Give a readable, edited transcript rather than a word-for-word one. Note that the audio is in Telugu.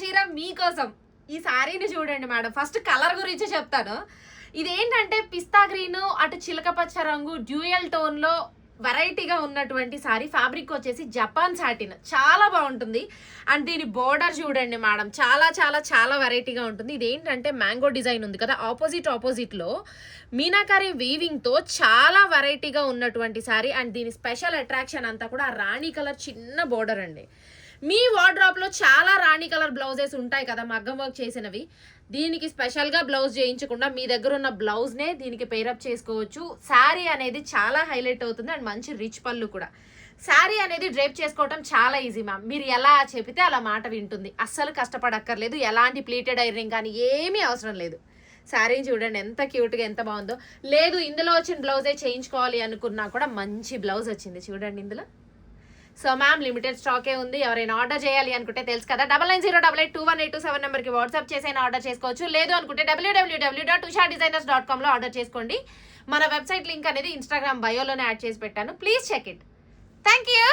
చీర మీకోసం. ఈ శారీని చూడండి మేడం. ఫస్ట్ కలర్ గురించి చెప్తాను. ఇదేంటంటే పిస్తా గ్రీన్ అటు చిలక పచ్చ రంగు డ్యూయల్ టోన్ లో వెరైటీగా ఉన్నటువంటి సారీ. ఫ్యాబ్రిక్ వచ్చేసి జపాన్ సాటిన్, చాలా బాగుంటుంది. అండ్ దీని బోర్డర్ చూడండి మేడం, చాలా చాలా చాలా వెరైటీగా ఉంటుంది. ఇదేంటంటే మ్యాంగో డిజైన్ ఉంది కదా, ఆపోజిట్ లో మీనాకారి వీవింగ్ తో చాలా వెరైటీగా ఉన్నటువంటి సారీ. అండ్ దీని స్పెషల్ అట్రాక్షన్ అంతా కూడా రాణి కలర్ చిన్న బోర్డర్ అండి. మీ వార్డ్రాప్ లో చాలా రాణి కలర్ బ్లౌజెస్ ఉంటాయి కదా మగ్గం వర్క్ చేసినవి, దీనికి స్పెషల్ గా బ్లౌజ్ చేయించకుండా మీ దగ్గర ఉన్న బ్లౌజ్ నే దీనికి పేరప్ చేసుకోవచ్చు. శారీ అనేది చాలా హైలైట్ అవుతుంది. అండ్ మంచి రిచ్ పళ్ళు కూడా. శారీ అనేది డ్రేప్ చేసుకోవటం చాలా ఈజీ మ్యామ్. మీరు ఎలా చెబితే అలా మాట వింటుంది, అస్సలు కష్టపడక్కర్లేదు. ఎలాంటి ప్లీటెడ్ ఐరనింగ్ కానీ ఏమీ అవసరం లేదు. శారీని చూడండి ఎంత క్యూట్గా ఎంత బాగుందో. లేదు ఇందులో వచ్చిన బ్లౌజే చేయించుకోవాలి అనుకున్నా కూడా మంచి బ్లౌజ్ వచ్చింది చూడండి ఇందులో. సో మ్యామ్ లిమిటెడ్ స్టాకే ఉంది. ఎవరైనా ఆర్డర్ చేయాలి అనుకుంటే తెలుసు కదా, 9908821827 నెంబర్కి వాట్సాప్ చేసైనా ఆర్డర్ చేసుకోవచ్చు. లేదు అనుకుంటే www.ushadesigners.com లో ఆర్డర్ చేసుకోండి. మన వెబ్సైట్ లింక్ అనేది ఇన్స్టాగ్రామ్ బయోలోనే యాడ్ చేసి పెట్టాను, please check it. Thank you.